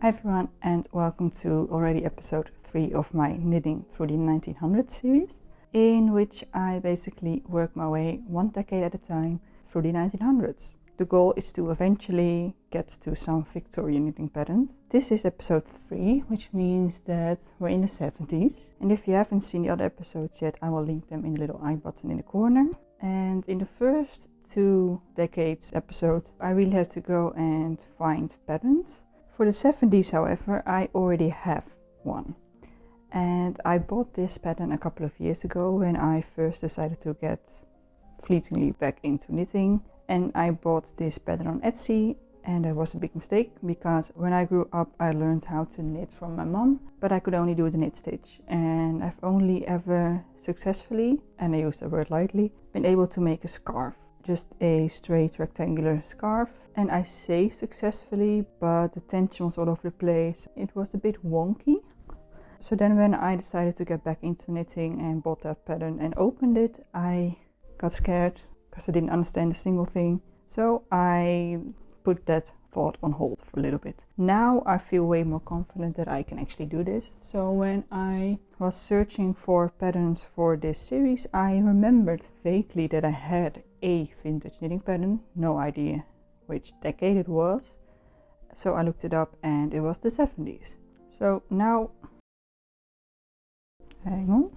Hi everyone, and welcome to already episode 3 of my Knitting Through the 1900s series, in which I basically work my way one decade at a time through the 1900s. The goal is to eventually get to some Victorian knitting patterns. This is episode 3, which means that we're in the 70s. And if you haven't seen the other episodes yet, I will link them in the little I button in the corner. And in the first 2 decades episodes, I really had to go and find patterns. For the 70s, however, I already have one. And I bought this pattern a couple of years ago when I first decided to get fleetingly back into knitting. And I bought this pattern on Etsy, and that was a big mistake because when I grew up I learned how to knit from my mom, but I could only do the knit stitch, and I've only ever successfully, and I use the word lightly, been able to make a scarf. Just a straight rectangular scarf, and I saved successfully, but the tension was all over the place. It was a bit wonky. So then when I decided to get back into knitting and bought that pattern and opened it, I got scared because I didn't understand a single thing. So I put that thought on hold for a little bit. Now I feel way more confident that I can actually do this. So when I was searching for patterns for this series, I remembered vaguely that I had a vintage knitting pattern, no idea which decade it was. So I looked it up and it was the 70s. So now, hang on,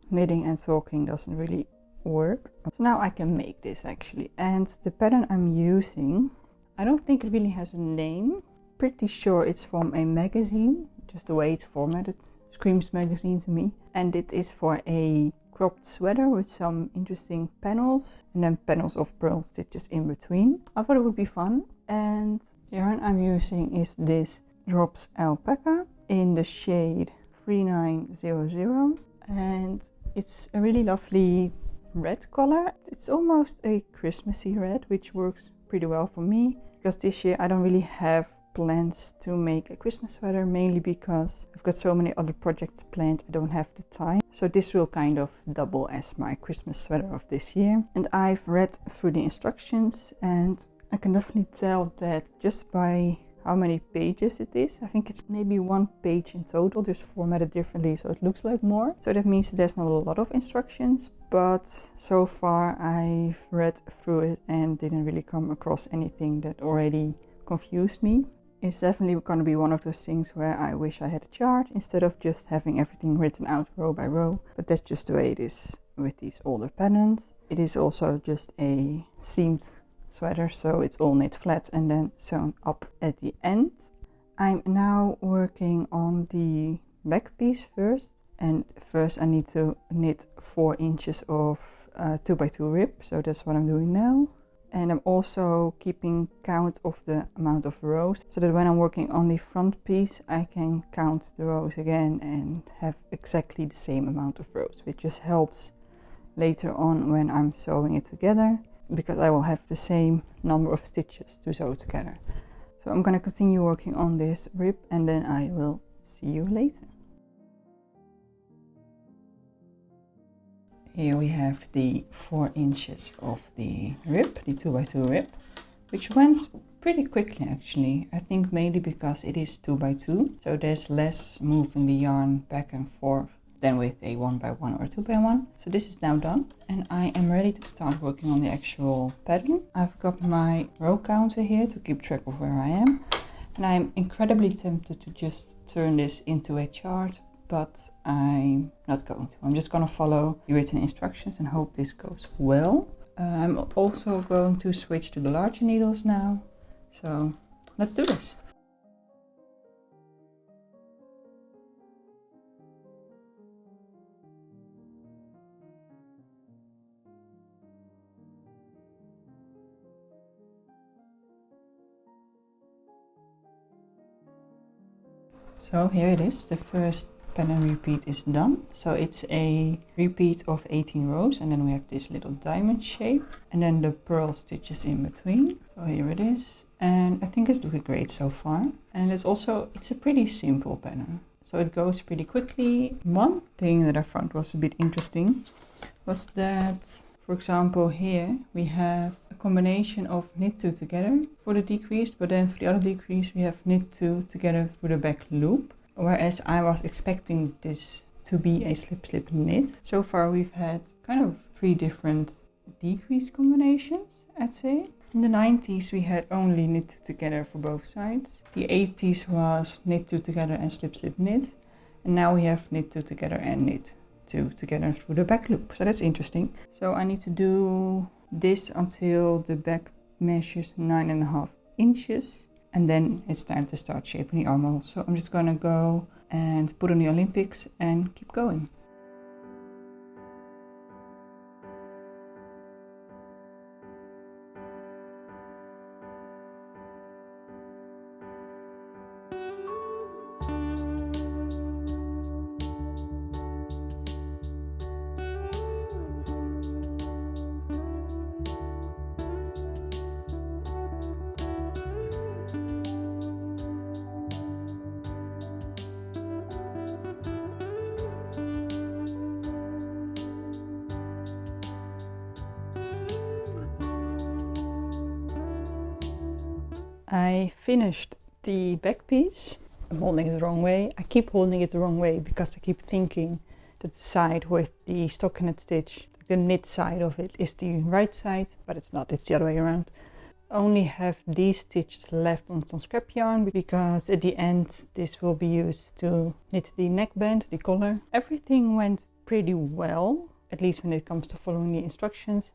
knitting and talking doesn't really work. So now I can make this actually, and the pattern I'm using, I don't think it really has a name. Pretty sure it's from a magazine, just the way it's formatted screams magazine to me. And it is for a cropped sweater with some interesting panels and then panels of purl stitches in between. I thought it would be fun, and the yarn I'm using is this Drops Alpaca in the shade 3900, and it's a really lovely red color. It's almost a Christmassy red, which works pretty well for me because this year I don't really have plans to make a Christmas sweater, mainly because I've got so many other projects planned I don't have the time. So this will kind of double as my Christmas sweater of this year. And I've read through the instructions, and I can definitely tell that just by how many pages it is. I think it's maybe 1 page in total, just formatted differently so it looks like more. So that means that there's not a lot of instructions, but so far I've read through it and didn't really come across anything that already confused me. It's definitely going to be one of those things where I wish I had a chart instead of just having everything written out row by row, but that's just the way it is with these older patterns. It is also just a seamed sweater, so it's all knit flat and then sewn up at the end. I'm now working on the back piece first, and first I need to knit 4 inches of 2x2 rib, so that's what I'm doing now. And I'm also keeping count of the amount of rows, so that when I'm working on the front piece I can count the rows again and have exactly the same amount of rows, which just helps later on when I'm sewing it together, because I will have the same number of stitches to sew together. So I'm going to continue working on this rib and then I will see you later. Here we have the 4 inches of the rib, the 2x2 rib, which went pretty quickly actually. I think mainly because it is 2x2, so there's less moving the yarn back and forth than with a 1x1 or 2x1. So this is now done, and I am ready to start working on the actual pattern. I've got my row counter here to keep track of where I am, and I'm incredibly tempted to just turn this into a chart, but I'm not going to. I'm just going to follow the written instructions and hope this goes well. I'm also going to switch to the larger needles now, so let's do this. So here it is, the first pattern repeat is done. So it's a repeat of 18 rows, and then we have this little diamond shape and then the purl stitches in between. So here it is, and I think it's looking great so far. And it's a pretty simple pattern, so it goes pretty quickly. One thing that I found was a bit interesting was that, for example, here we have a combination of knit 2 together for the decrease, but then for the other decrease we have knit 2 together through the back loop, whereas I was expecting this to be a slip slip knit. So far we've had kind of 3 different decrease combinations, I'd say. In the 90s we had only knit 2 together for both sides. The 80s was knit 2 together and slip slip knit, and now we have knit 2 together and knit 2 together through the back loop. So that's interesting. So I need to do this until the back measures 9.5 inches, and then it's time to start shaping the armhole. So I'm just gonna go and put on the Olympics and keep going. I finished the back piece. I'm holding it the wrong way. I keep holding it the wrong way because I keep thinking that the side with the stockinette stitch, the knit side of it, is the right side, but it's not, it's the other way around. I only have these stitches left on some scrap yarn because at the end this will be used to knit the neckband, the collar. Everything went pretty well, at least when it comes to following the instructions.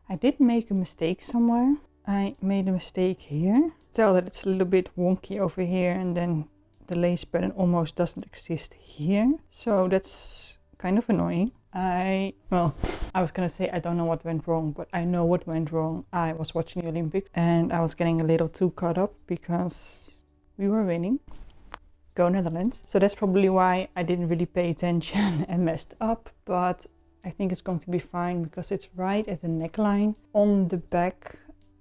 I did make a mistake somewhere. I made a mistake here. Tell that it's a little bit wonky over here, and then the lace pattern almost doesn't exist here. So that's kind of annoying. I was gonna say I don't know what went wrong, but I know what went wrong. I was watching the Olympics and I was getting a little too caught up because we were winning. Go Netherlands. So that's probably why I didn't really pay attention and messed up, but I think it's going to be fine because it's right at the neckline on the back,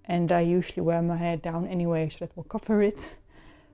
and I usually wear my hair down anyway, so that will cover it.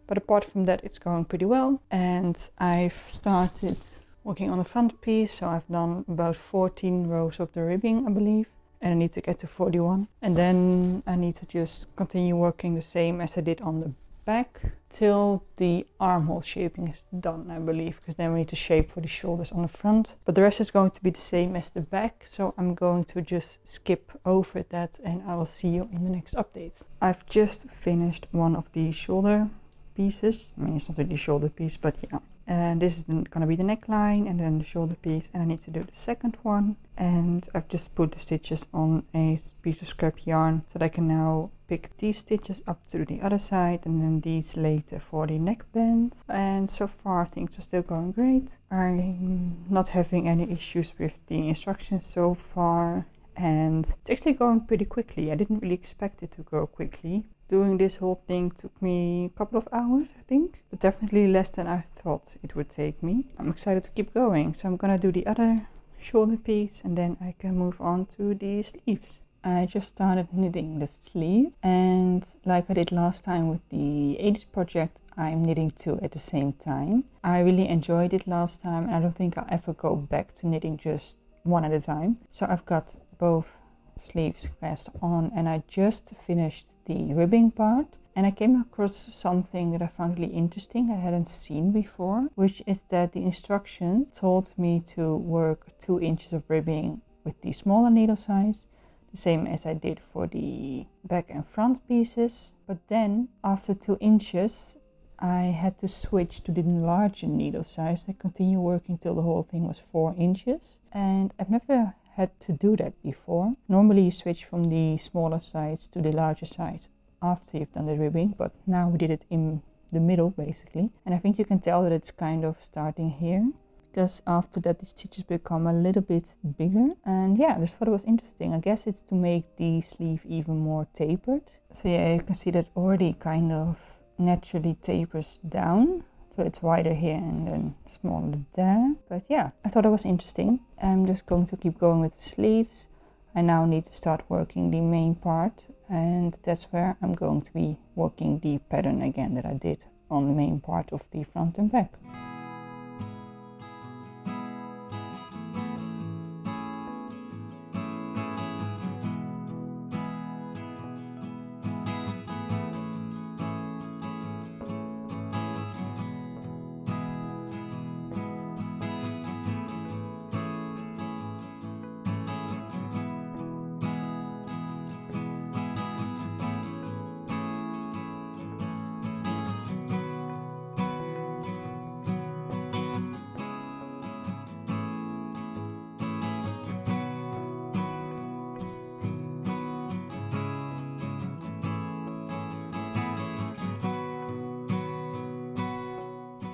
But apart from that, it's going pretty well. And I've started working on the front piece, so I've done about 14 rows of the ribbing, I believe, and I need to get to 41. And then I need to just continue working the same as I did on the back till the armhole shaping is done, I believe, because then we need to shape for the shoulders on the front. But the rest is going to be the same as the back, so I'm going to just skip over that and I will see you in the next update. I've just finished one of the shoulder pieces. I mean, it's not really a shoulder piece, but yeah. And this is gonna be the neckline and then the shoulder piece, and I need to do the second one. And I've just put the stitches on a piece of scrap yarn so that I can now pick these stitches up to the other side and then these later for the neckband. And so far things are still going great. I'm not having any issues with the instructions so far, and it's actually going pretty quickly. I didn't really expect it to go quickly. Doing this whole thing took me a couple of hours, I think, but definitely less than I thought it would take me. I'm excited to keep going, so I'm gonna do the other shoulder piece and then I can move on to the sleeves. I just started knitting the sleeve, and like I did last time with the 80's project, I'm knitting 2 at the same time. I really enjoyed it last time, and I don't think I'll ever go back to knitting just one at a time. So I've got both sleeves cast on, and I just finished the ribbing part, and I came across something that I found really interesting I hadn't seen before, which is that the instructions told me to work 2 inches of ribbing with the smaller needle size, the same as I did for the back and front pieces, but then after 2 inches I had to switch to the larger needle size and continue working till the whole thing was 4 inches, and I've never had to do that before. Normally you switch from the smaller size to the larger size after you've done the ribbing, but now we did it in the middle basically, and I think you can tell that it's kind of starting here, because after that the stitches become a little bit bigger. And yeah, I just thought it was interesting. I guess it's to make the sleeve even more tapered. So yeah, you can see that already kind of naturally tapers down. So it's wider here and then smaller there. But yeah, I thought it was interesting. I'm just going to keep going with the sleeves. I now need to start working the main part, and that's where I'm going to be working the pattern again that I did on the main part of the front and back.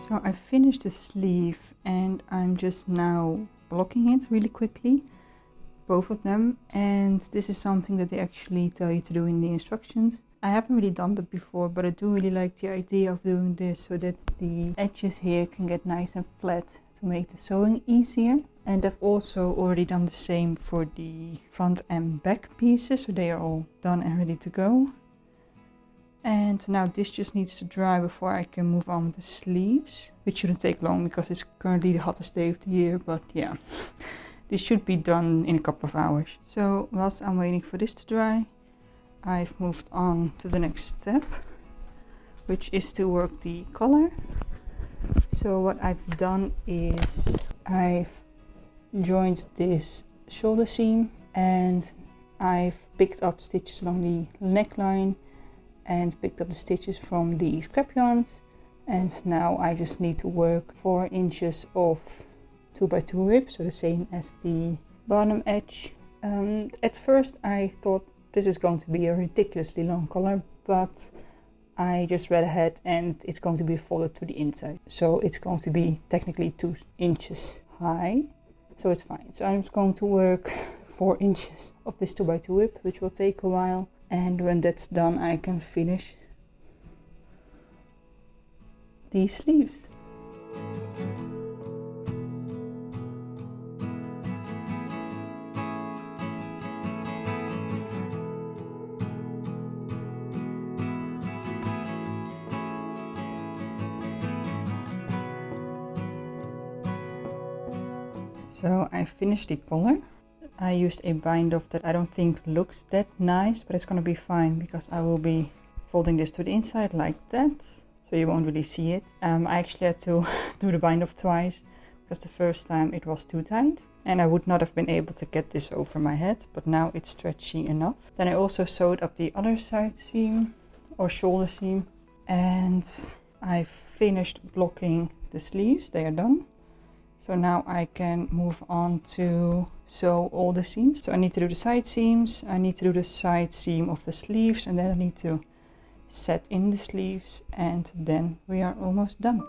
So I finished the sleeve and I'm just now blocking it really quickly, both of them, and this is something that they actually tell you to do in the instructions. I haven't really done that before, but I do really like the idea of doing this so that the edges here can get nice and flat to make the sewing easier. And I've also already done the same for the front and back pieces, so they are all done and ready to go. And now this just needs to dry before I can move on with the sleeves, which shouldn't take long because it's currently the hottest day of the year, but yeah. This should be done in a couple of hours. So whilst I'm waiting for this to dry, I've moved on to the next step, which is to work the collar. So what I've done is I've joined this shoulder seam and I've picked up stitches along the neckline and picked up the stitches from the scrap yarns, and now I just need to work 4 inches of 2x2 rib, so the same as the bottom edge. At first I thought this is going to be a ridiculously long collar, but I just read ahead and it's going to be folded to the inside, so it's going to be technically 2 inches high, so it's fine. So I'm just going to work 4 inches of this 2x2 rib, which will take a while, and when that's done I can finish these sleeves. So I finished the collar. I used a bind off that I don't think looks that nice, but it's gonna be fine because I will be folding this to the inside like that, so you won't really see it. I actually had to do the bind off twice because the first time it was too tight and I would not have been able to get this over my head, but now it's stretchy enough. Then I also sewed up the other side seam or shoulder seam, and I finished blocking the sleeves. They are done. So now I can move on to sew all the seams. So I need to do the side seams, I need to do the side seam of the sleeves, and then I need to set in the sleeves, and then we are almost done.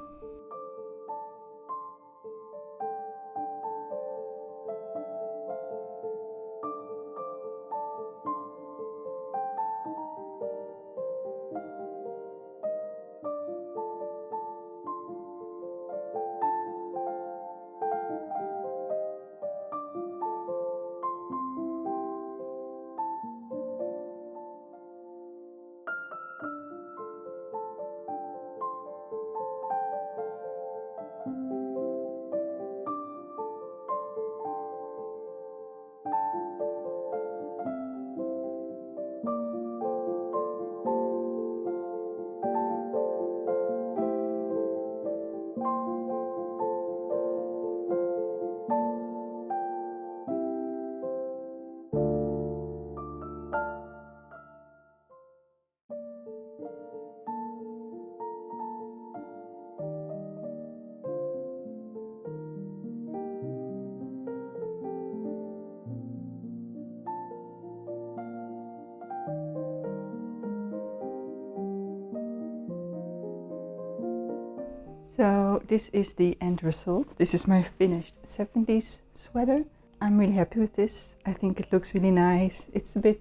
So this is the end result. This is my finished 70s sweater. I'm really happy with this. I think it looks really nice. It's a bit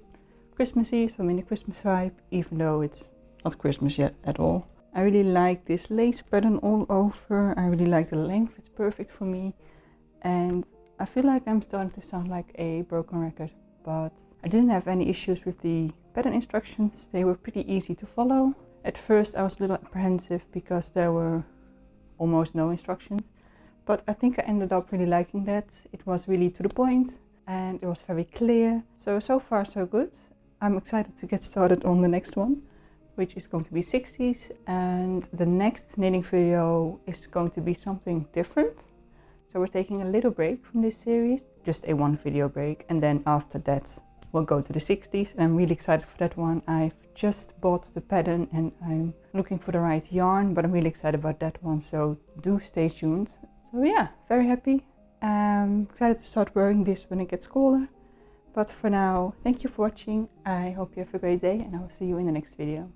Christmassy, so I'm in a Christmas vibe, even though it's not Christmas yet at all. I really like this lace pattern all over. I really like the length, it's perfect for me. And I feel like I'm starting to sound like a broken record, but I didn't have any issues with the pattern instructions. They were pretty easy to follow. At first I was a little apprehensive because there were almost no instructions, but I think I ended up really liking that. It was really to the point and it was very clear. So far so good. I'm excited to get started on the next one, which is going to be 60s, and the next knitting video is going to be something different. So we're taking a little break from this series, just a 1 video break, and then after that we'll go to the 60s, and I'm really excited for that one. I've just bought the pattern and I'm looking for the right yarn, but I'm really excited about that one, so do stay tuned. So yeah, very happy. Excited to start wearing this when it gets colder. But for now, thank you for watching. I hope you have a great day and I will see you in the next video.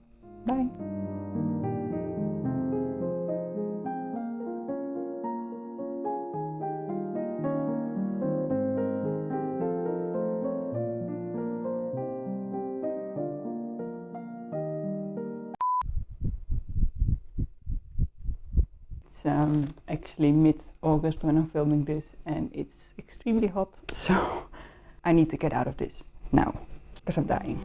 Bye! It's actually mid-August when I'm filming this, and it's extremely hot, so I need to get out of this now because I'm dying.